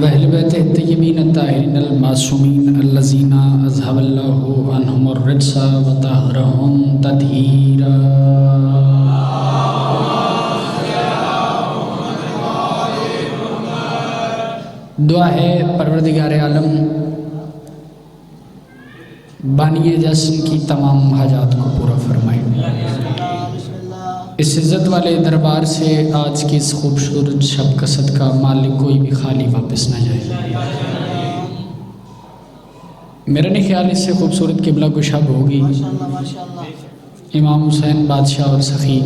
وأهل بیتہ الطیبین الطاہرین المعصومین الذین اذهب اللہ عنہم الرجس وطہرہم تطہیرا۔ دعا ہے پروردگار عالم بانی جشن کی تمام حاجات کو پورا فرمائے۔ اس عزت والے دربار سے آج کی اس خوبصورت شب کا صدقہ مالک کوئی بھی خالی واپس نہ جائے۔ میرا نہیں خیال اس سے خوبصورت قبلہ کو شب ہوگی۔ امام حسین بادشاہ اور سخی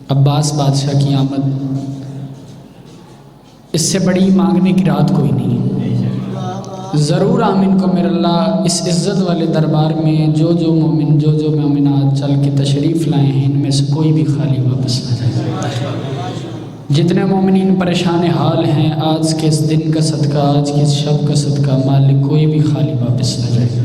عباس بادشاہ کی آمد، اس سے بڑی مانگنے کی رات کوئی نہیں۔ ضرور آمین کو میرے اللہ اس عزت والے دربار میں جو مومن جو مومنات چل کے تشریف لائے ہیں ان میں سے کوئی بھی خالی واپس نہ جائے۔ جتنے مومنین پریشان حال ہیں آج کے اس دن کا صدقہ، آج کی اس شب کا صدقہ مالک کوئی بھی خالی واپس نہ جائے۔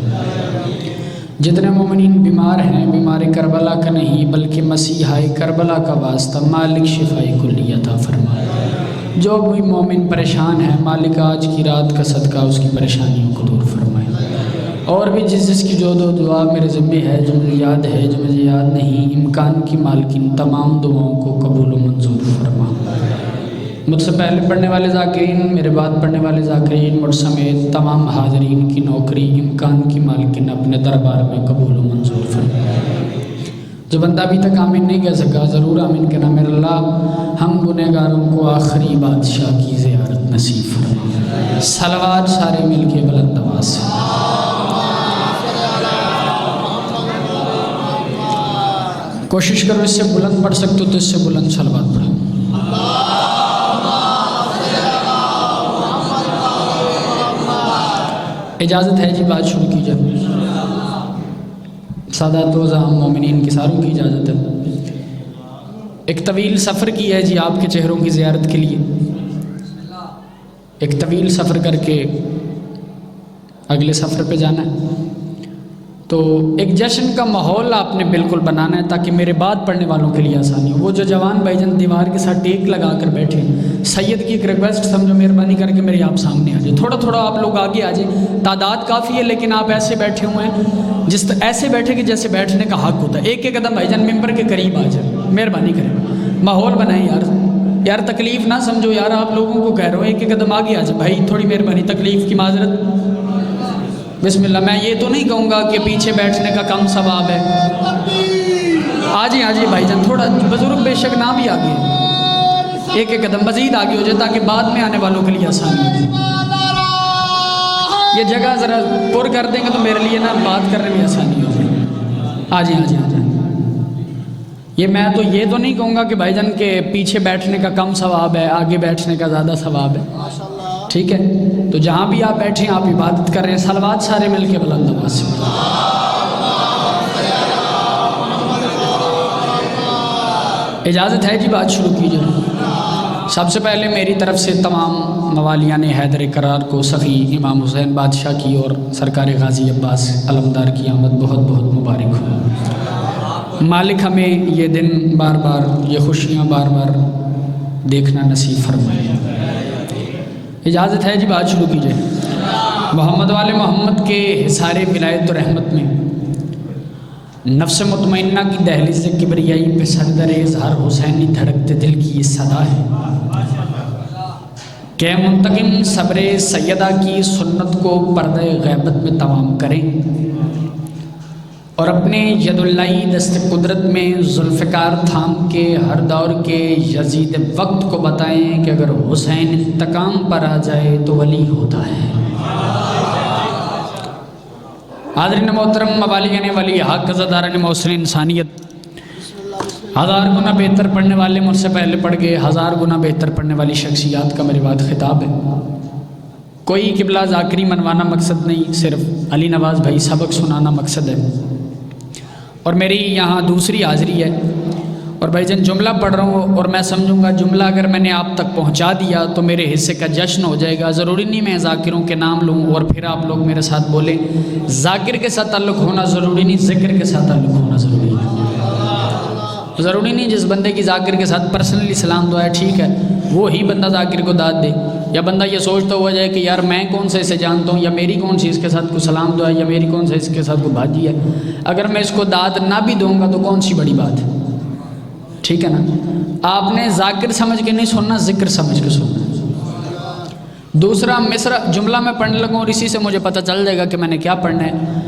جتنے مومنین بیمار ہیں بیمار کربلا کا نہیں بلکہ مسیحہ کربلا کا واسطہ مالک شفاء کلی عطا فرمائے۔ جو بھی مومن پریشان ہے مالک آج کی رات کا صدقہ اس کی پریشانیوں کو دور فرمائے۔ اور بھی جس کی جو دعا میرے ذمہ ہے، جو مجھے یاد ہے، جو مجھے یاد نہیں، امکان کی مالکین تمام دعاؤں کو قبول و منظور فرما۔ مجھ سے پہلے پڑھنے والے ذاکرین، میرے بعد پڑھنے والے ذاکرین، مجھ سمیت تمام حاضرین کی نوکری امکان کی مالکین اپنے دربار میں قبول و منظور فرما۔ جو بندہ ابھی تک آمین نہیں کہہ سکا ضرور آمین کہنا۔ میرے اللہ ہم گنہگاروں کو آخری بادشاہ کی زیارت نصیب فرما۔ صلوات سارے مل کے بلند آواز سے۔ کوشش کرو اس سے بلند پڑھ سکتے ہو تو اس سے بلند صلوات پڑھو۔ اجازت ہے جی بات شروع کی جائے۔ سادات و عزام مومنین کی ساروں کی اجازت ہے۔ ایک طویل سفر کی ہے جی آپ کے چہروں کی زیارت کے لیے، ایک طویل سفر کر کے اگلے سفر پہ جانا ہے، تو ایک جشن کا ماحول آپ نے بالکل بنانا ہے تاکہ میرے بعد پڑھنے والوں کے لیے آسانی ہو۔ وہ جو جوان بھائی جان دیوار کے ساتھ ٹیک لگا کر بیٹھے، سید کی ایک ریکویسٹ سمجھو، مہربانی کر کے میرے آپ سامنے آ جائے، تھوڑا تھوڑا آپ لوگ آگے آ جائیں۔ تعداد کافی ہے لیکن آپ ایسے بیٹھے ہوئے ہیں ایسے بیٹھے کہ جیسے بیٹھنے کا حق ہوتا ہے۔ ایک ایک قدم بھائی جان ممبر کے قریب آ جائیں، مہربانی کریں، ماحول بنائیں یار تکلیف نہ سمجھو یار، آپ لوگوں کو کہہ رہا ہوں ایک ایک قدم آگے آ جائیں بھائی، تھوڑی مہربانی، تکلیف کی معذرت۔ بسم اللہ۔ میں یہ تو نہیں کہوں گا کہ پیچھے بیٹھنے کا کم ثواب ہے۔ آ جائیں بھائی جان، تھوڑا بزرگ بے شک نہ بھی آگے، ایک ایک قدم مزید آگے ہو جائے تاکہ بعد میں آنے والوں کے لیے آسانی ہو۔ یہ جگہ ذرا پر کر دیں گے تو میرے لیے نا بات کرنے میں آسانی ہو جائے۔ آ جائیں۔ میں تو یہ تو نہیں کہوں گا کہ بھائی جان کے پیچھے بیٹھنے کا کم ثواب ہے، آگے بیٹھنے کا زیادہ ثواب ہے، ٹھیک ہے؟ تو جہاں بھی آپ بیٹھیں آپ عبادت کر رہے ہیں، صلوات سارے مل کے بلند آواز سے۔ اجازت ہے جی بات شروع کیجیے۔ سب سے پہلے میری طرف سے تمام موالیان حیدر کرار کو سخی امام حسین بادشاہ کی اور سرکار غازی عباس علمدار کی آمد بہت بہت مبارک ہو۔ مالک ہمیں یہ دن بار بار، یہ خوشیاں بار بار دیکھنا نصیب فرمائے۔ اجازت ہے جی بات شروع کیجیے۔ محمد والے محمد کے حصار ولایت و رحمت میں نفس مطمئنہ کی دہلیز کبریائی پہ سردر اظہار حسینی دھڑکتے دل کی یہ صدا ہے کہ منتقم صبر سیدہ کی سنت کو پردہ غیبت میں تمام کریں اور اپنے ید اللہ دست قدرت میں ذوالفقار تھام کے ہر دور کے یزید وقت کو بتائیں کہ اگر حسین انتقام پر آ جائے تو ولی ہوتا ہے۔ حاضرین محترم، موالیان ولی حق، عزاداران محسن انسانیت، ہزار گنا بہتر پڑھنے والے مجھ سے پہلے پڑھ گئے، ہزار گنا بہتر پڑھنے والی شخصیات کا میرے بعد خطاب ہے۔ کوئی قبلہ ذاکری منوانا مقصد نہیں، صرف علی نواز بھائی سبق سنانا مقصد ہے۔ اور میری یہاں دوسری حاضری ہے اور بھائی جان جملہ پڑھ رہا ہوں اور میں سمجھوں گا جملہ اگر میں نے آپ تک پہنچا دیا تو میرے حصے کا جشن ہو جائے گا۔ ضروری نہیں میں ذاکروں کے نام لوں اور پھر آپ لوگ میرے ساتھ بولیں۔ ذاکر کے ساتھ تعلق ہونا ضروری نہیں، ذکر کے ساتھ تعلق ہونا ضروری ہے۔ ضروری نہیں جس بندے کی ذاکر کے ساتھ پرسنلی سلام دعا ہے ٹھیک ہے وہی بندہ ذاکر کو داد دے، یا بندہ یہ سوچتا ہوا جائے کہ یار میں کون سے اسے جانتا ہوں، یا میری کون سی اس کے ساتھ کوئی سلام دعا ہے، یا میری کون سے اس کے ساتھ کوئی بھاجی ہے، اگر میں اس کو داد نہ بھی دوں گا تو کون سی بڑی بات ہے، ٹھیک ہے نا۔ آپ نے ذاکر سمجھ کے نہیں سننا، ذکر سمجھ کے سننا۔ دوسرا مصرع جملہ میں پڑھنے لگوں اور اسی سے مجھے پتہ چل جائے گا کہ میں نے کیا پڑھنا ہے۔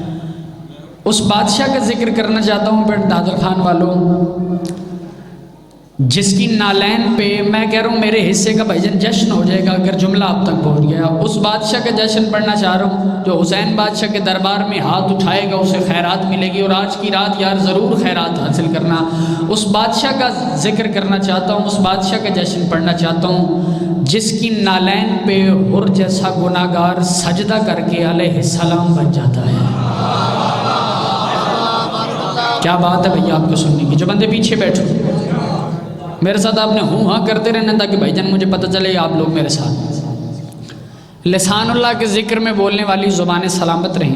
اس بادشاہ کا ذکر کرنا چاہتا ہوں پھر دادر خان والوں، جس کی نالین پہ میں کہہ رہا ہوں میرے حصے کا بھائی جان جشن ہو جائے گا اگر جملہ اب تک پہنچ گیا۔ اس بادشاہ کا جشن پڑھنا چاہ رہا ہوں جو حسین بادشاہ کے دربار میں ہاتھ اٹھائے گا اسے خیرات ملے گی، اور آج کی رات یار ضرور خیرات حاصل کرنا۔ اس بادشاہ کا ذکر کرنا چاہتا ہوں، اس بادشاہ کا جشن پڑھنا چاہتا ہوں جس کی نالین پہ حر جیسا گناہگار سجدہ کر کے علیہ السلام بن جاتا ہے۔ کیا بات ہے بھئی آپ کو سننے کی، جو بندے پیچھے بیٹھو میرے ساتھ آپ نے ہوں ہاں کرتے رہنا تاکہ بھائی جان مجھے پتہ چلے آپ لوگ میرے ساتھ۔ لسان اللہ کے ذکر میں بولنے والی زبانیں سلامت رہیں،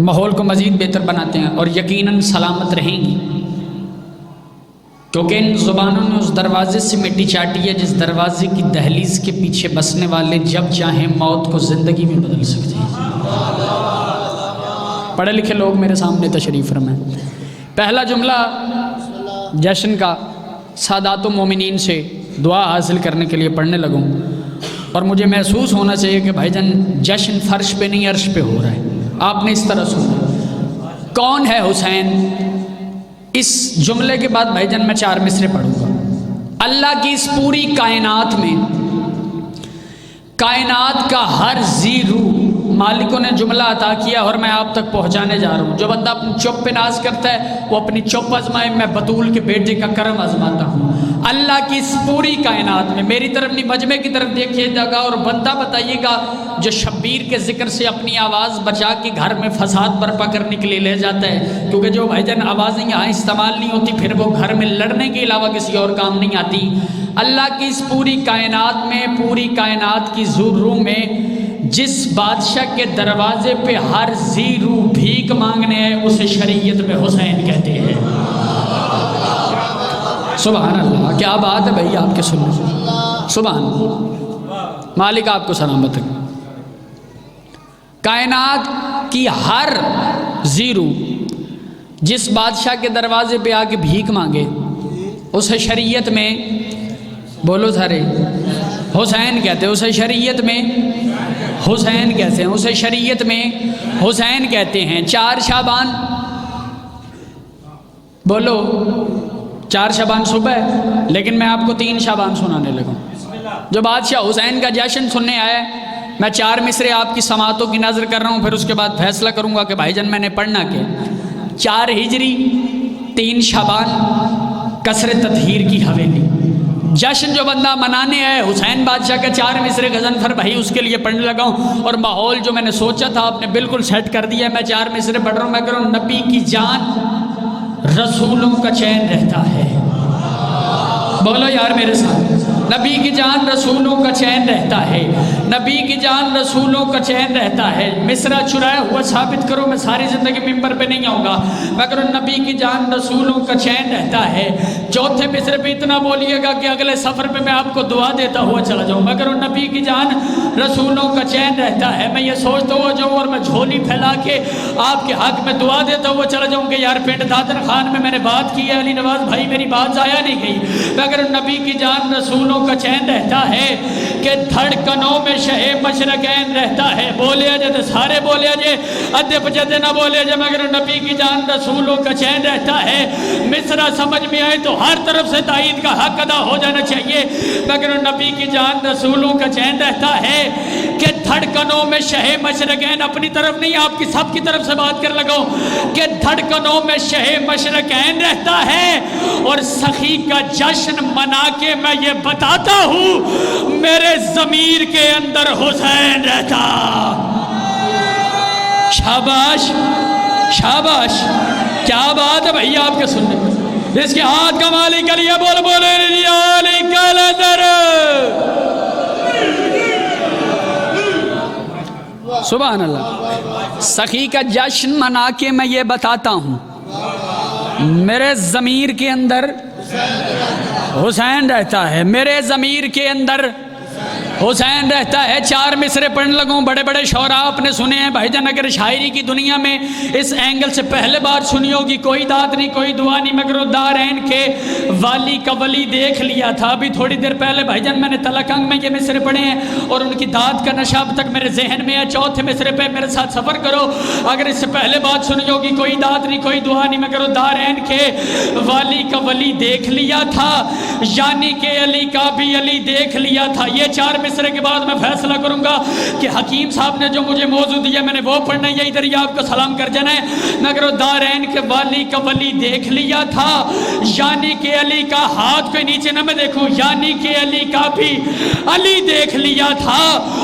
ماحول کو مزید بہتر بناتے ہیں اور یقیناً سلامت رہیں گی، کیونکہ ان زبانوں نے اس دروازے سے مٹی چاٹی ہے جس دروازے کی دہلیز کے پیچھے بسنے والے جب چاہیں موت کو زندگی میں بدل سکتے ہیں۔ پڑھے لکھے لوگ میرے سامنے تشریف فرمائیں۔ پہلا جملہ جشن کا سادات و مومنین سے دعا حاصل کرنے کے لیے پڑھنے لگوں، اور مجھے محسوس ہونا چاہیے کہ بھائی جان جشن فرش پہ نہیں عرش پہ ہو رہا ہے۔ آپ نے اس طرح سنا کون ہے حسین؟ اس جملے کے بعد بھائی جان میں 4 مصرے پڑھوں گا۔ اللہ کی اس پوری کائنات میں کائنات کا ہر ذی روح مالکوں نے جملہ عطا کیا اور میں آپ تک پہنچانے جا رہا ہوں۔ جو بندہ اپنی چپ پہ ناز کرتا ہے وہ اپنی چپ آزمائے، میں بطول کے بیٹے کا کرم آزماتا ہوں۔ اللہ کی اس پوری کائنات میں میری طرف نہیں مجمع کی طرف دیکھیے گا اور بندہ بتائیے گا جو شبیر کے ذکر سے اپنی آواز بچا کے گھر میں فساد برپا کرنے کے لیے لے جاتا ہے، کیونکہ جو بھائی جان آوازیں یہاں استعمال نہیں ہوتی پھر وہ گھر میں لڑنے کے علاوہ کسی اور کام نہیں آتی۔ اللہ کی اس پوری کائنات میں پوری کائنات کی روح میں جس بادشاہ کے دروازے پہ ہر ذی روح بھیک مانگنے ہے اسے شریعت میں حسین کہتے ہیں۔ سبحان اللہ، کیا بات ہے بھائی آپ کے سننے سے، سبحان اللہ، مالک آپ کو سلامت رکھے۔ کائنات کی ہر ذی روح جس بادشاہ کے دروازے پہ آ کے بھیک مانگے اسے شریعت میں بولو سارے حسین کہتے ہیں، اسے شریعت میں حسین کہتے ہیں، اسے شریعت میں حسین کہتے ہیں۔ 4 شعبان بولو، 4 شعبان صبح ہے لیکن میں آپ کو 3 شعبان سنانے لگا۔ جو بادشاہ حسین کا جشن سننے آیا ہے میں 4 مصرے آپ کی سماعتوں کی نظر کر رہا ہوں، پھر اس کے بعد فیصلہ کروں گا کہ بھائی جان میں نے پڑھنا کیا۔ 4 ہجری 3 شعبان قصر تطہیر کی حویلی۔ جشن جو بندہ منانے آئے حسین بادشاہ کا 4 مصرے غضنفر بھائی اس کے لیے پڑھنے لگا ہوں، اور ماحول جو میں نے سوچا تھا آپ نے بالکل سیٹ کر دیا ہے۔ میں 4 مصرے پڑھ رہا ہوں، میں کہہ رہا ہوں نبی کی جان رسولوں کا چین رہتا ہے۔ بولو یار میرے ساتھ، نبی کی جان رسولوں کا چین رہتا ہے، نبی کی جان رسولوں کا چین رہتا ہے۔ مصرع چرایا ہوا ثابت کرو، میں ساری زندگی ممبر پہ نہیں آؤں گا، میں کہوں نبی کی جان رسولوں کا چین رہتا ہے۔ 4تھے مصرے پہ اتنا بولیے گا کہ اگلے سفر پہ میں آپ کو دعا دیتا ہوا چلا جاؤں، میں کہوں نبی کی جان رسولوں کا چین رہتا ہے۔ میں یہ سوچتا ہوا جاؤں اور میں جھولی پھیلا کے آپ کے حق میں دعا دیتا ہوا چلا جاؤں کہ یار پنڈ دادر خان میں نے بات کی ہے، علی نواز بھائی میری بات ضائع نہیں گئی۔ میں کہوں نبی کی جان رسولوں کا چین رہتا ہے کہ دھڑکنوں میں شہ مشرقین رہتا ہے۔ بولے جے تو سارے بولے جے، ادھے پچھتے نہ بولے جے، مگر نبی کی جان رسولوں کا چین رہتا ہے۔ مصرع سمجھ میں آئے تو ہر طرف سے تائید کا حق ادا ہو جانا چاہیے، مگر نبی کی جان رسولوں کا چین رہتا ہے کہ دھڑکنوں میں شہ مشرقین، اپنی طرف نہیں آپ کی سب کی طرف سے بات کر لگا کہ دھڑکنوں میں شہ مشرقین رہتا ہے، اور سخی کا جشن منا کے میں یہ بتاتا ہوں میرے ضمیر کے اندر حسین رہتا۔ شاباش شاباش، کیا بات ہے بھائی آپ کے سننے، اس کے ہاتھ کا مالک علی بول بولے علی کا نظر۔ سبحان اللہ، سخی کا جشن منا کے میں یہ بتاتا ہوں میرے ضمیر کے اندر حسین رہتا ہے، میرے ضمیر کے اندر حسین رہتا ہے۔ 4 مصرے پڑھنے لگوں، بڑے بڑے شعراء آپ نے سنے ہیں بھائی جان۔ اگر شاعری کی دنیا میں اس اینگل سے پہلے بار سنی ہوگی، کوئی داد نہیں کوئی دعا نہیں مگر دارین کے والی کا ولی دیکھ لیا تھا۔ ابھی تھوڑی دیر پہلے بھائی جان میں نے تلکنگ میں یہ مصرے پڑھے ہیں اور ان کی داد کا نشہ اب تک میرے ذہن میں ہے۔ 4تھے مصرے پہ میرے ساتھ سفر کرو۔ اگر اس سے پہلے بات سنی ہوگی، کوئی داد نہیں کوئی دعا نہیں مگر دارین کے والی کا ولی دیکھ لیا تھا، یعنی کہ علی کا بھی علی دیکھ لیا تھا۔ یہ 4 مصرے کے بعد میں فیصلہ کروں گا کہ حکیم صاحب نے جو مجھے موضوع دیا میں نے وہ پڑھنا ہے یا ادھر ہی آپ کو سلام کر جانا ہے۔ مگر دارین کے والی کا ولی دیکھ لیا تھا، یعنی کہ علی کا ہاتھ کوئی نیچے نہ میں دیکھوں، یعنی کہ علی کا بھی علی دیکھ لیا تھا،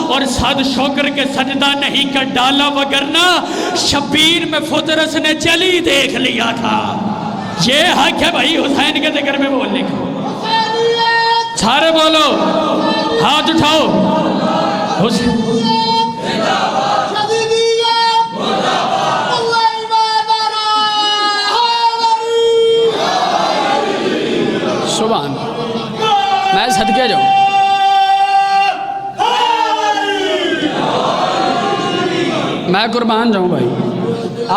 اور صد شکر کے سجدہ نہیں کر ڈالا وگرنہ شبیر میں فطرس نے چلی دیکھ لیا تھا۔ یہ حق ہے بھائی حسین کے ذکر میں بولنے کا۔ سارے بولو، ہاتھ اٹھاؤ۔ حسین سبحان، میں صدقے جاؤں۔ میں قربان جاؤں بھائی،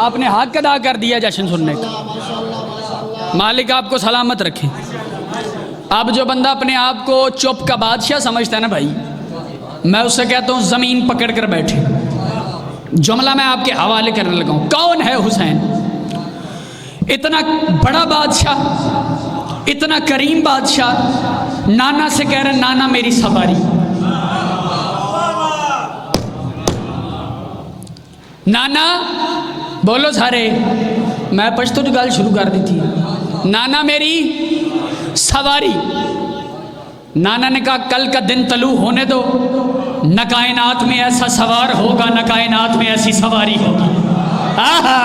آپ نے حق ادا کر دیا جشن سننے کا۔ مالک آپ کو سلامت رکھیں۔ اب جو بندہ اپنے آپ کو چپ کا بادشاہ سمجھتا ہے نا بھائی، میں اس سے کہتا ہوں زمین پکڑ کر بیٹھے۔ جملہ میں آپ کے حوالے کرنے لگا ہوں۔ کون ہے حسین؟ اتنا بڑا بادشاہ، اتنا کریم بادشاہ، نانا سے کہہ رہے نانا میری سواری۔ نانا بولو سارے، میں پشتو جو گال شروع کر دی تھی۔ نانا میری سواری۔ نانا نے کہا کل کا دن طلوع ہونے دو، نہ کائنات میں ایسا سوار ہوگا نہ کائنات میں ایسی سواری ہوگی۔ آہا،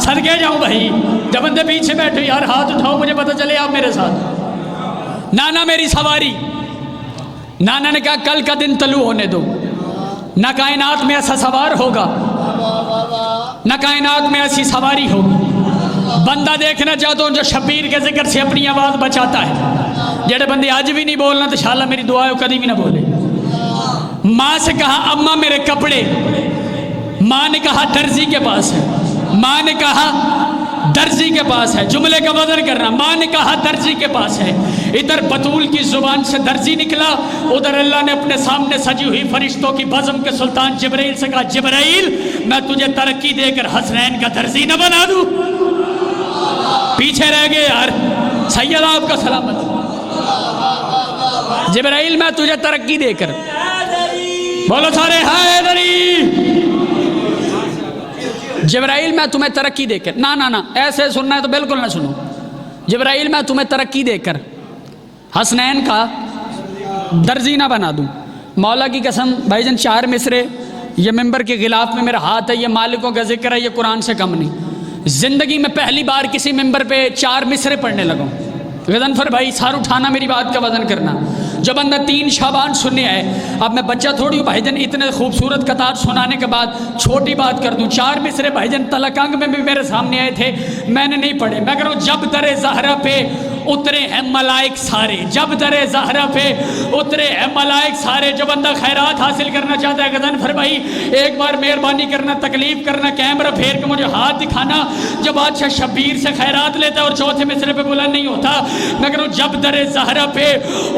صدقے جاؤں بھائی، جب بندے پیچھے بیٹھے یار ہاتھ اٹھاؤ مجھے پتہ چلے آپ میرے ساتھ۔ نانا میری سواری۔ نانا نے کہا کل کا دن طلوع ہونے دو، نہ کائنات میں ایسا سوار ہوگا نہ کائنات میں ایسی سواری ہوگی۔ بندہ دیکھنا چاہتا ہوں جو شبیر کے ذکر سے اپنی آواز بچاتا ہے۔ جڑے بندے آج بھی نہیں بولنا تو انشاءاللہ میری دعا ہے وہ کبھی بھی نہ بولے۔ ماں سے کہا اماں میرے کپڑے، ماں نے کہا درزی کے پاس ہے، ماں نے کہا درزی کے پاس ہے۔ جملے کا وزن کرنا، ماں نے کہا درزی کے پاس ہے۔ ادھر بطول کی زبان سے درزی نکلا، ادھر اللہ نے اپنے سامنے سجی ہوئی فرشتوں کی بزم کے سلطان جبرائیل سے کہا جبرائیل میں تجھے ترقی دے کر حسنین کا درزی نہ بنا دوں؟ پیچھے رہ گئے یار، سید آپ کا سلامت۔ جبرائیل میں تجھے ترقی دے کر، بولو سارے حیدری۔ جبرائیل میں تمہیں ترقی دے کر، نہ ایسے سننا ہے تو بالکل نہ سنو۔ جبرائیل میں تمہیں ترقی دے کر حسنین کا درزی نہ بنا دوں۔ مولا کی قسم بھائی جان 4 مصرے، یہ ممبر کے غلاف میں میرا ہاتھ ہے، یہ مالکوں کا ذکر ہے، یہ قرآن سے کم نہیں۔ زندگی میں پہلی بار کسی ممبر پہ 4 مصرے پڑھنے لگا ہوں۔ غضنفر بھائی سار اٹھانا، میری بات کا وزن کرنا۔ جو بندہ 3 شعبان سننے آئے، اب میں بچہ تھوڑی ہوں بھائی جان، اتنے خوبصورت قطار سنانے کے بعد چھوٹی بات کر دوں۔ 4 مصرے بھائی جان تلکنگ میں بھی میرے سامنے آئے تھے، میں نے نہیں پڑھے۔ میں کہہ رہا ہوں جب در زہرہ پہ اترے ہیں ملائک سارے، جب در زہرہ پہ اترے ہیں ملائک سارے۔ جو بندہ خیرات حاصل کرنا چاہتا ہے غضنفر بھائی ایک بار مہربانی کرنا، تکلیف کرنا، کیمرہ پھیر کے مجھے ہاتھ دکھانا۔ جو بادشاہ شبیر سے خیرات لیتا ہے اور 4تھے مصرے پہ بلند نہیں ہوتا، میں کہہ رہا ہوں جب در زہرہ پہ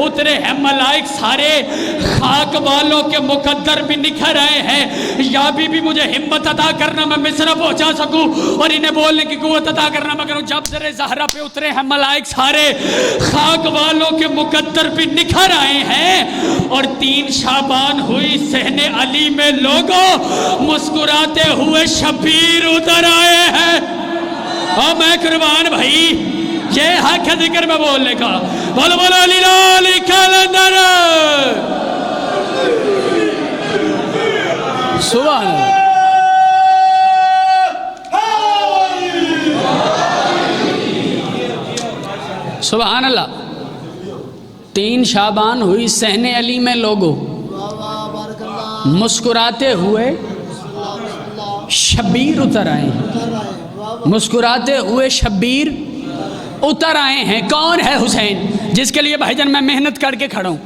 اترے ہیں ملائک سارے، خاک والوں کے مقدر بھی نکھر آئے ہیں۔ یا بھی مجھے ہمت عطا کرنا میں مصر پہنچا سکوں اور انہیں بولنے کی قوت عطا کرنا۔ میں کہہ رہا ہوں جب در زہرہ پہ اترے ہیں ملائک سارے، خاک والوں کے مقدر بھی نکھر آئے ہیں، اور 3 شعبان ہوئی صحن علی میں لوگوں، مسکراتے ہوئے شبیر ادھر آئے ہیں۔ اور میں قربان بھائی یہ حق ہے ذکر میں بولنے کا۔ بولو بولو علی لالی کلندر سبحان اللہ۔ سبحان اللہ۔ 3 شعبان ہوئی صحن علی میں لوگوں، مسکراتے ہوئے شبیر اتر آئے ہیں، مسکراتے ہوئے شبیر اتر آئے ہیں. کون ہے حسین جس کے لیے بھائی جان میں محنت کر کے کھڑا ہوں؟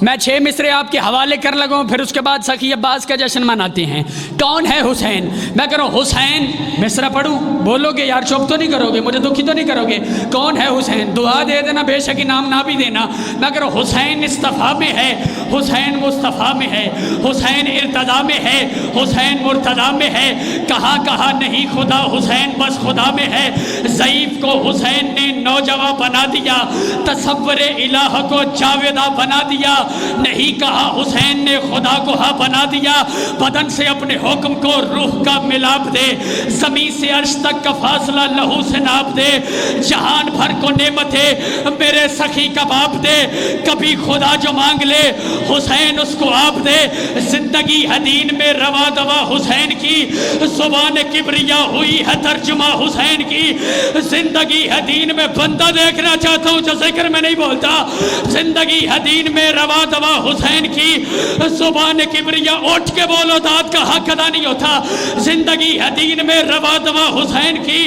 میں 6 مصرے آپ کے حوالے کر لگا ہوں، پھر اس کے بعد سخی عباس کا جشن مناتے ہیں. کون ہے حسین؟ میں کروں حسین مصرع پڑھوں؟ بولو گے یار، چپ تو نہیں کرو گے، مجھے دکھی تو نہیں کرو گے؟ کون ہے حسین؟ دعا دے دینا، بے شک انعام نہ بھی دینا. میں کروں حسین اصطفیٰ میں ہے، حسین مصطفیٰ میں ہے، حسین ارتضیٰ میں ہے، حسین مرتضیٰ میں ہے. کہا کہا نہیں خدا حسین بس خدا میں ہے. ضعیف کو حسین نے نوجواں بنا دیا، تصور الہ کو جاویدہ بنا دیا. نہیں کہا حسین نے خدا کو ہاں بنا دیا. بدن سے اپنے حکم کو روح کا ملاپ دے، زمین سے عرش تک کا فاصلہ لہو سے ناپ دے. جہان بھر کو نعمتیں میرے سخی کا باپ دے. کبھی خدا جو مانگ لے حسین اس کو آپ دے. زندگی ہے دین میں روا دوا حسین کی، زبان کبریا ہوئی ہے ترجمہ حسین کی. زندگی ہے دین میں، بندہ دیکھنا چاہتا ہوں جو ذکر میں نہیں بولتا. زندگی ہے دین میں روا دوا حسین کی، زبان کبریا اٹھ کے بولو داد کا حق ادا نہیں ہوتا. زندگی ہے دین میں روا دوا حسین کی،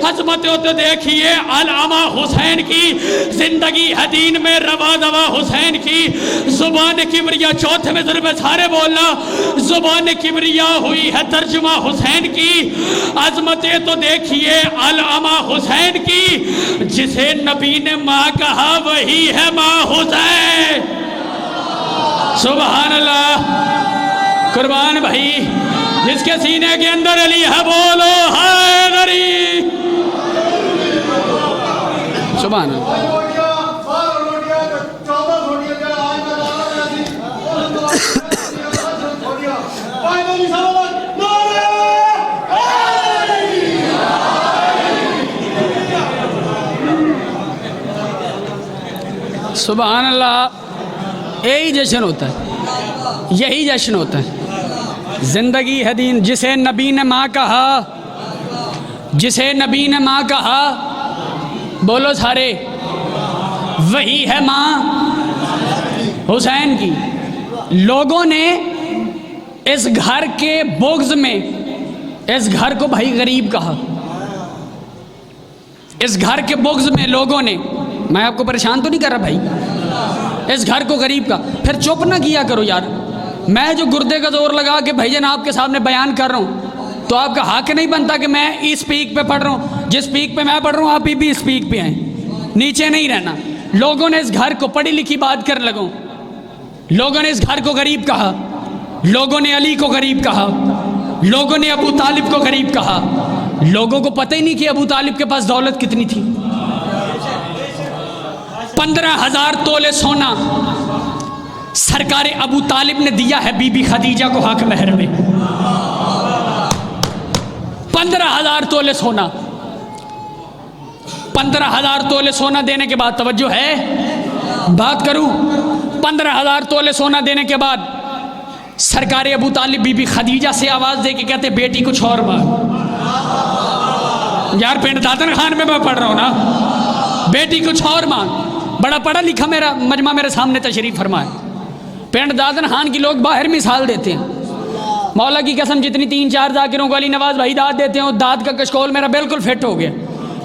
عظمت تو دیکھیے علامہ حسین کی. زندگی ہے دین میں روا دوا حسین کی، زبان کبریا چوتھے میں ضرب سارے بولنا. زبان کبریا ہوئی ہے ترجمہ حسین کی، عظمت تو دیکھیے علامہ حسین کی. جسے نبی نے ماں کہا وہی ہے ماں حسین. سبحان اللہ. قربان بھائی جس کے سینے کے اندر علی ہے بولو حیدری. سبحان اللہ. سبحان اللہ. یہی جشن ہوتا ہے، یہی جشن ہوتا ہے. زندگی ہے دین. جسے نبی نے ماں کہا، جسے نبی نے ماں کہا بولو سارے، وہی ہے ماں حسین کی. لوگوں نے اس گھر کے بغض میں اس گھر کو بھائی غریب کہا. اس گھر کے بغض میں لوگوں نے، میں آپ کو پریشان تو نہیں کر رہا بھائی، اس گھر کو غریب کا. پھر چپ نہ کیا کرو یار. میں جو گردے کا زور لگا کے بھائی جان آپ کے سامنے بیان کر رہا ہوں، تو آپ کا حق نہیں بنتا کہ میں اس پیک پہ پڑھ رہا ہوں. جس پیک پہ میں پڑھ رہا ہوں آپ بھی اس پیک پہ آئیں، نیچے نہیں رہنا. لوگوں نے اس گھر کو پڑھی لکھی بات کر لگوں. لوگوں نے اس گھر کو غریب کہا، لوگوں نے علی کو غریب کہا، لوگوں نے ابو طالب کو غریب کہا. لوگوں کو پتہ ہی نہیں کہ ابو طالب کے پاس دولت کتنی تھی. 15,000 تولے سونا سرکار ابو طالب نے دیا ہے بی بی خدیجہ کو حق مہر میں. 15,000 تولے سونا. 15,000 تولے سونا دینے کے بعد توجہ ہے بات کروں. 15,000 تولے سونا دینے کے بعد سرکار ابو طالب بی بی خدیجہ سے آواز دے کے کہتے بیٹی کچھ اور مانگ. یار پنڈ دادن خان میں پڑھ رہا ہوں نا، بیٹی کچھ اور مانگ. بڑا پڑھا لکھا میرا مجمع میرے سامنے تشریف فرمائے. پنڈ دادن خان کی لوگ باہر مثال دیتے ہیں. مولا کی قسم جتنی 3-4 ذاکروں کو علی نواز بھائی داد دیتے ہیں، داد کا کشکول میرا بالکل فٹ ہو گیا.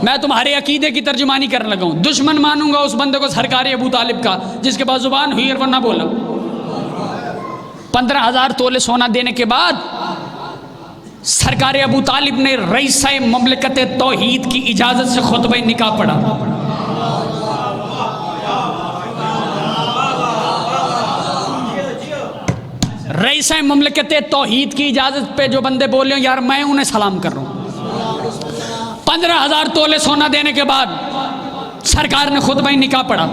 میں تمہارے عقیدے کی ترجمانی کرنے لگا ہوں. دشمن مانوں گا اس بندے کو سرکار ابو طالب کا جس کے پاس زبان ہوئی اور وہ نہ بولا. 15,000 تولے سونا دینے کے بعد سرکار ابو طالب نے رئیسہ مملکت توحید کی اجازت سے خطبہ نکاح پڑھا. رئیسہ مملکت توحید کی اجازت پہ جو بندے بول رہے ہیں یار میں انہیں سلام کر رہا ہوں. 15,000 تولے سونا دینے کے بعد سرکار نے خطبہ نکاح پڑھا.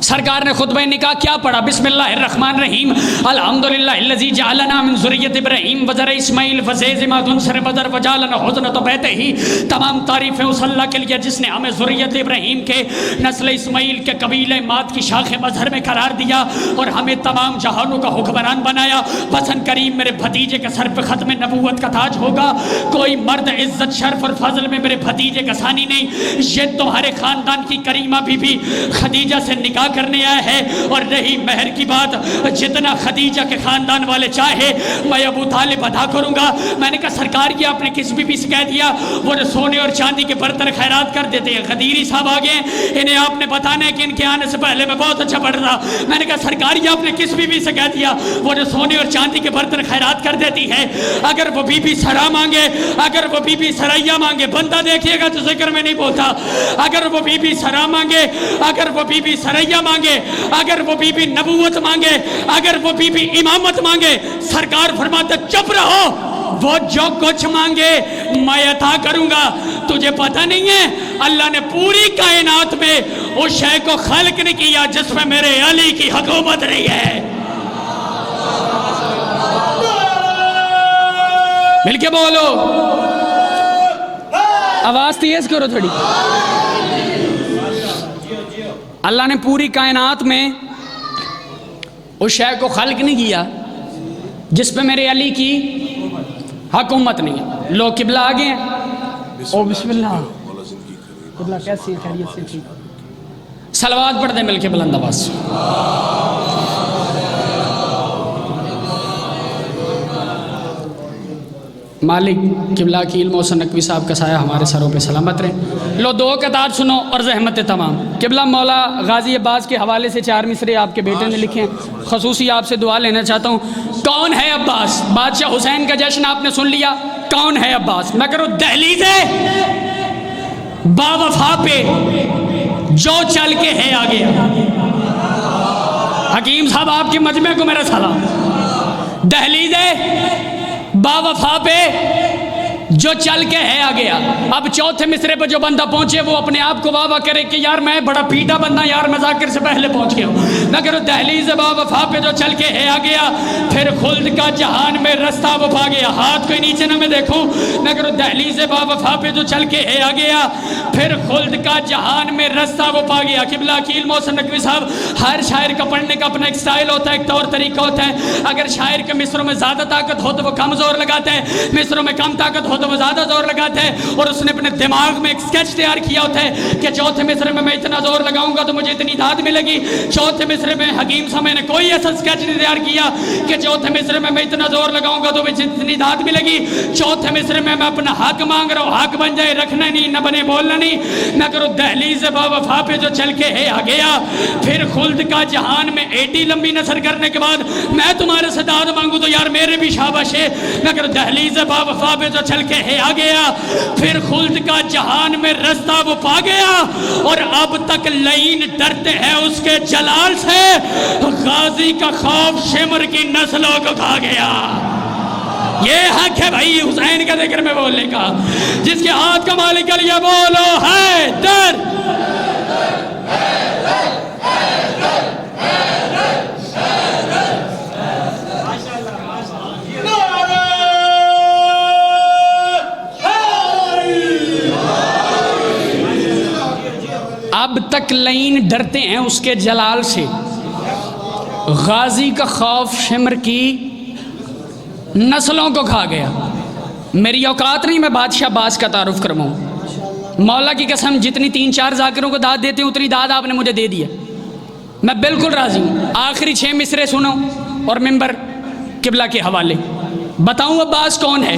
سرکار نے خطبہ نکاح کیا پڑھا؟ بسم اللہ الرحمن الرحیم الحمدللہ الذی جعلنا من ذریۃ ابراہیم وزر اسماعیل فزیز ما دنسر بدر وجعلنا حزنۃ بیتہ ہی. تمام تعریفیں اس اللہ کے لیے جس نے ہمیں ذریت ابراہیم کے نسل اسماعیل کے قبیلہ مات کی شاخ مظہر میں قرار دیا اور ہمیں تمام جہانوں کا حکمران بنایا. پسند کریم میرے بھتیجے کے سر پہ ختم نبوت کا تاج ہوگا. کوئی مرد عزت شرف اور فضل میں میرے بھتیجے کا ثانی نہیں. یہ تمہارے خاندان کی کریمہ بی بی خدیجہ سے نکاح کرنے آیا ہے. اور رہی مہر کی بات، جتنا خدیجہ کے خاندان والے چاہے میں ابو طالب ادا کروں گا. میں نے کہا سرکار کی آپ نے کس بی بی سے کہہ دیا وہ جو سونے اور چاندی کے برتن خیرات کر دیتے ہیں؟ خدیری صاحب آگے انہیں آپ نے بتانا ہے کہ ان کے آنے سے پہلے میں بہت اچھا پڑھ رہا. میں نے کہا سرکار یہ آپ نے کس بی بی سے کہہ دیا وہ جو سونے اور چاندی کے برتن خیرات کر دیتی ہے؟ اگر وہ بی بی سرا مانگے، اگر وہ بی بی سریا مانگے، بندہ دیکھیے گا تو ذکر میں نہیں بولتا، اگر وہ بی بی سرا مانگے، اگر وہ بی بی سریا مانگے، اگر وہ بی بی نبوت مانگے، اگر وہ بی بی امامت مانگے، سرکار فرماتا چپ رہو، وہ جو کچھ مانگے میں عطا کروں گا. تجھے پتہ نہیں ہے اللہ نے پوری کائنات میں اس شے کو خلق نہیں کیا جس میں میرے علی کی حکومت نہیں ہے. مل کے بولو، آواز تیز کرو تھوڑی. اللہ نے پوری کائنات میں اس شے کو خلق نہیں کیا جس پہ میرے علی کی حکومت نہیں ہے. لوگ قبلہ آگے ہیں. او بسم اللہ. قبلہ کیسی خیریت سے ٹھیک؟ صلوات پڑھ دیں مل کے بلند آواز. مالک قبلہ کی علم و نقوی صاحب کا سایہ ہمارے سروں پہ سلامت رہے. لو دو قطار سنو اور زحمت تمام. قبلہ مولا غازی عباس کے حوالے سے 4 مصرے آپ کے بیٹے نے لکھے ہیں، خصوصی آپ سے دعا لینا چاہتا ہوں. کون ہے عباس؟ بادشاہ حسین کا جشن آپ نے سن لیا. کون ہے عباس؟ میں کروں دہلیز با وفا پہ جو چل کے ہے آگے. حکیم صاحب آپ کے مجمع کو میرا سلام. دہلیز با وفا پہ جو چل کے ہے آ گیا. اب چوتھے مصرے پہ جو بندہ پہنچے وہ اپنے آپ کو واہ واہ کرے کہ یار میں بڑا پیٹا بندہ، یار میں ذاکر سے پہلے پہنچ گیا ہوں. میں کہہ رہا ہوں دہلیز با وفا پہ جو چل کے ہے آ گیا، پھر خلد کا جہان میں رستہ وہ پا گیا. ہاتھ کوئی نیچے نہ میں دیکھوں. میں کہہ رہا ہوں دہلیز با وفا پہ جو چل کے ہے آ گیا، پھر خلد کا جہان میں رستہ وہ پا گیا. قبلہ کی محسن نقوی صاحب، ہر شاعر کا پڑھنے کا اپنا ایک سٹائل ہوتا ہے، ایک طور طریقہ ہوتا ہے. اگر شاعر کے مصروں میں زیادہ طاقت ہو تو وہ کم زور لگاتا ہے، مصروں میں کم طاقت ہو تو وہ زیادہ زور لگاتا ہے. اور اس نے اپنے دماغ میں ایک سکیچ تیار کیا ہوتا ہے کہ چوتھے مصرے میں اتنا زور لگاؤں گا تو مجھے اتنی داد ملے گی. چوتھے مصرے میں حکیم صاحب نے کوئی ایسا سکیچ نہیں تیار کیا کہ چوتھے مصرے میں اتنا زور لگاؤں گا تو مجھے اتنی داد ملے گی. چوتھے مصرے میں اپنا حق مانگ رہا ہوں، حق بن جائے، رکھنا نہیں نہ بنے بولنا نہیں. میں کروں دہلیز با وفا پہ جو چل کے ہے آ گیا، پھر خلد کا جہان میں ایڈی لمبی نثر کرنے کے بعد میں تمہارے سے داد مانگوں تو یار میرے بھی شاباش ہے. میں کروں دہلیز با وفا پہ جو چل کے ہے آ گیا، پھر خلد کا جہان میں رستہ وہ پا گیا. اور اب تک لعین ڈرتے ہیں اس کے جلال سے، غازی کا خوف شمر کی نسلوں کو کھا گیا. یہ حق ہے بھائی حسین کا ذکر میں بولنے کا. جس کے ہاتھ کا مالک علی بولو حیدر. اب تک لعین ڈرتے ہیں اس کے جلال سے، غازی کا خوف شمر کی نسلوں کو کھا گیا. میری اوقات نہیں میں بادشاہ عباس کا تعارف کرواؤں. مولا کی قسم جتنی 3-4 ذاکروں کو داد دیتے ہیں اتنی داد آپ نے مجھے دے دیا، میں بالکل راضی ہوں. آخری 6 مصرے سنو اور منبر قبلہ کے حوالے. بتاؤں عباس کون ہے؟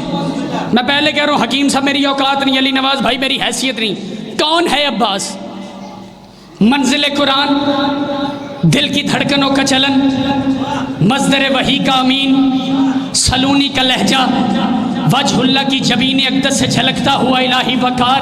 میں پہلے کہہ رہا ہوں حکیم صاحب میری اوقات نہیں، علی نواز بھائی میری حیثیت نہیں. کون ہے عباس؟ منزل قرآن، دل کی دھڑکنوں کا چلن، مصدر وحی کا امین، سلونی کا لہجہ، وجہ اللہ کی جبین اقدس سے جھلکتا ہوا الہی وقار،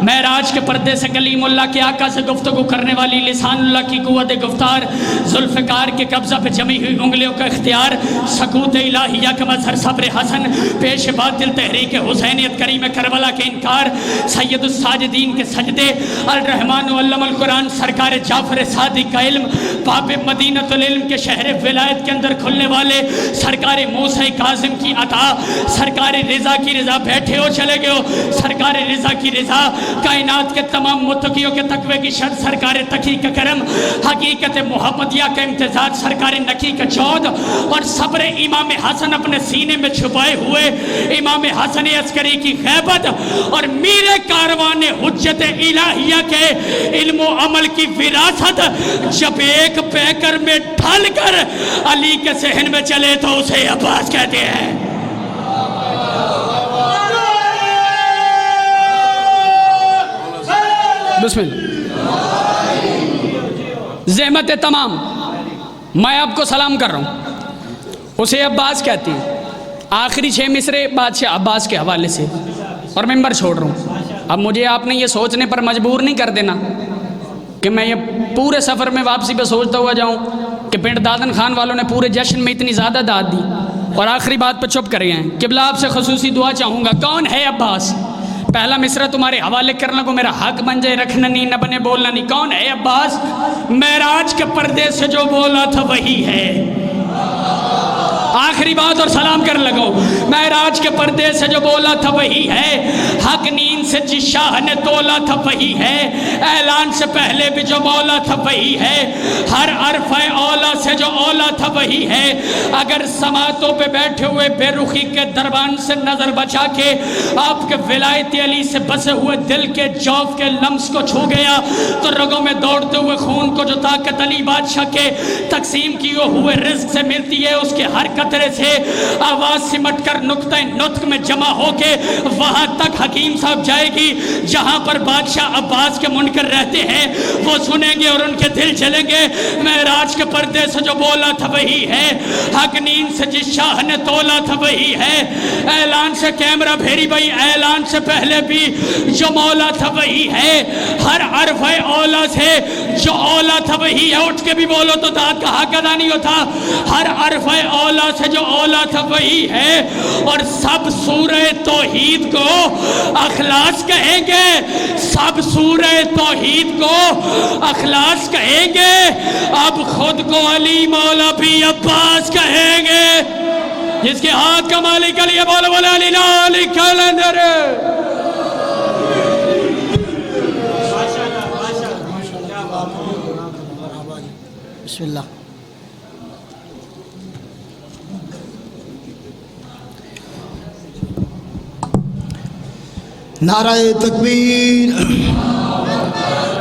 معراج کے پردے سے کلیم اللہ کے آقا سے گفتگو کرنے والی لسان اللہ کی قوت گفتار، ذوالفقار کے قبضہ پہ جمی ہوئی انگلیوں کا اختیار، سکوت الہیہ کا مظہر صبر حسن، پیش باطل تحریک حسینیت کریم کربلا کے انکار، سید الساجدین کے سجدے، الرحمن علم القرآن سرکار جعفر صادق کا علم، باب مدینۃ العلم کے شہر ولایت کے اندر کھلنے والے سرکار موسیٰ کاظم کی عطا، سرکار رضا کی رضا بیٹھے ہو چلے گئے ہو. سرکار رضا کی رضا کائنات کے تمام متقیوں کے تقوی کی شرط سرکار تقی کا کرم حقیقت محمدیہ کا امتزاج سرکار نقی کا چود اور صبر امام حسن اپنے سینے میں چھپائے ہوئے امام حسن عسکری کی غیبت اور میر کاروان حجت الہیہ کے علم و عمل کی وراثت جب ایک پیکر میں ڈھل کر علی کے صحن میں چلے تو اسے عباس کہتے ہیں. بسم اللہ. زحمت تمام میں آپ کو سلام کر رہا ہوں اسے عباس کہتی ہیں. آخری 6 مصرے بادشاہ عباس کے حوالے سے اور ممبر چھوڑ رہا ہوں. اب مجھے آپ نے یہ سوچنے پر مجبور نہیں کر دینا کہ میں یہ پورے سفر میں واپسی پہ سوچتا ہوا جاؤں کہ پنڈ دادن خان والوں نے پورے جشن میں اتنی زیادہ داد دی اور آخری بات پہ چپ کر گئے ہیں. قبلہ آپ سے خصوصی دعا چاہوں گا. کون ہے عباس؟ پہلا مصرع تمہارے حوالے کرنا کو میرا حق بن جائے, رکھنا نہیں, نہ بنے بولنا نہیں. کون ہے عباس؟ معراج کے پردے سے جو بولا تھا وہی ہے. آخری بات اور سلام کر لگو. معراج کے پردے سے جو بولا تھا وہی ہے. حق نیند سے جس شاہ نے تولا تھا وہی ہے. اعلان سے پہلے بھی جو مولا تھا وہی ہے. ہر عرف اولا سے جو اولا تھا وہی ہے. اگر سماعتوں پہ بیٹھے ہوئے بے رخی کے دربان سے نظر بچا کے آپ کے ولایت علی سے بسے ہوئے دل کے جوف کے لمس کو چھو گیا تو رگوں میں دوڑتے ہوئے خون کو جو طاقت علی بادشاہ کے تقسیم کیے ہوئے رزق سے ملتی ہے اس کے ہر قطرے سے آواز سمٹ کر نقطہ نطق میں جمع ہو کے وہاں تک حکیم صاحب جائے گی جہاں پر بادشاہ عباس کے منکر رہتے ہیں. وہ سنیں گے اور ان کے دل چلیں گے. معراج کے پردے سے جو بولا تھا وہی ہے. حق نیند سے جس شاہ نے تولا تھا وہی ہے. اعلان سے کیمرہ بھیری بھائی اعلان سے پہلے بھی جو مولا تھا وہی ہے. ہر عرف اولا سے جو اولا تھا وہی ہے. اٹھ کے بھی بولو تو داد کا حق ادا نہیں ہوتا. ہر عرف اولا سے جو اولا تھا وہی ہے. اور سب سورہ توحید کو اخلاص کہیں گے. سب سورہ توحید کو اخلاص کہیں گے. اب خود کو علی مولا بھی عباس کہیں گے. جس کے ہاتھ کا مالک علی بولو بولے علی علی کلندر. بسم اللہ. نعرہ تکبیر,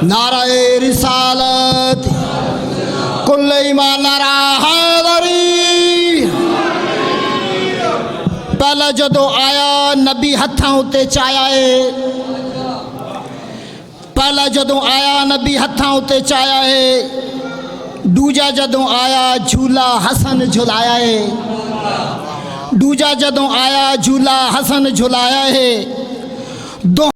نعرہ رسالت, کل ایمان نعرہ حیدری. پہلا جدو آیا نبی ہتھاں اتے چایا ہے. پہلا جدو آیا نبی ہتھاں اتے چایا ہے. دوجا جدو آیا جھولا حسن جھلایا ہے. دوجا جدو آیا جھولا حسن جھلایا ہے. دو